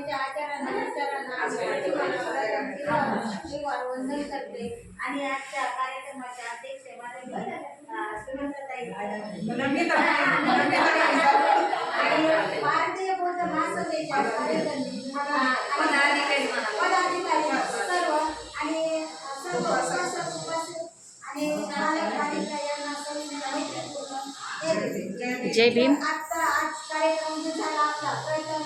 त्यांच्या आचारांना विचारांना मी वंदन करते आणि आजच्या कार्यक्रमाच्या अध्यक्ष माझ्या सुनंदाताई आणि भारतीय बौद्ध महासभेच्या पदाधिकारी सर्व आणि सर्व उपस्थित आणि यांना जय भीम. आजचा कार्यक्रम जो झाला आपला प्रथम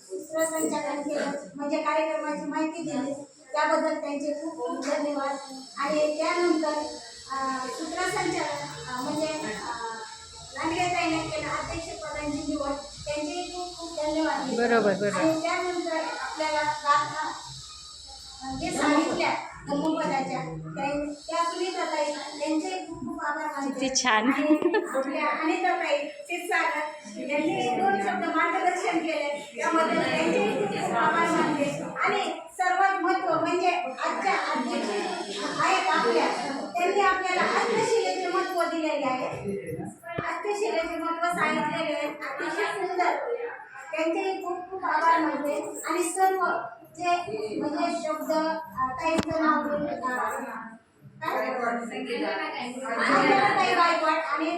सूत्रसंचालन केलं म्हणजे कार्यक्रमाची माहिती दिली त्याबद्दल त्यांचे खूप खूप धन्यवाद. आणि त्यानंतर सूत्रसंचालन म्हणजे लांडगेताईने केलं अध्यक्षपदांची निवड त्यांचेही खूप खूप धन्यवाद. बरोबर. आणि त्यानंतर आपल्याला प्रार्थना जे सांगितल्या धर्मपदाच्या त्या सुनीताताई त्यांचे खूप खूप आभार मानते. किती छान. आपल्या अनिताताई क्षीरसागर यांनी 2 शब्द मार्गदर्शन केले त्याबद्दल त्यांचे खूप आभार मानते. आणि सर्वात महत्त्व म्हणजे आजच्या अध्यक्ष आहेत आपल्या त्यांनी आपल्याला अर्थशिलेचे महत्त्व दिलेले आहे. अर्थशिलेचे महत्त्व सांगितलेले आहे अतिशय सुंदर त्यांचेही खूप खूप आभार मानते. आणि सर्व जे म्हणजे शब्द ताईंचं नाव आणि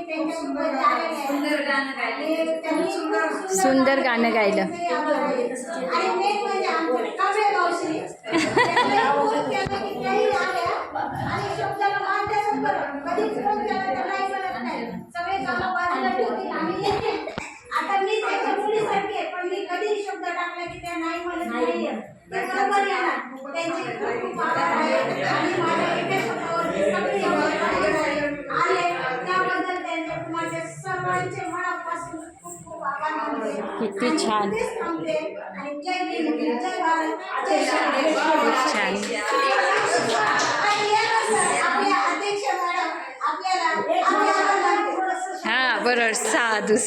सुंदर गाणं गायलं. आणि मेन म्हणजे आमचे कांबळे मावशी आणि शब्दाला मान द्यायचं बरं कधीच फोन केला तर नाही म्हणत नाही सगळे कामं बाजूला ठेवतील आणि आता मी त्याच्या मुलीसारखी आहे पण मी कधी शब्द टाकला की त्या नाही म्हणत नाहीये ते बरोबर येणार. त्यांचे खूप खूप आभार आहे आणि माझ्या एका शब्दावरती सगळे आले त्याबद्दल त्यांच्या माझ्या सर्वांचे मनापासून खूप खूप आभार मानते. किती छान. थांबते आणि जय भीम जय भारत जय छान. आणि यानंतर आपल्या अध्यक्ष मॅडम आपल्याला हा बरोबर. साधू.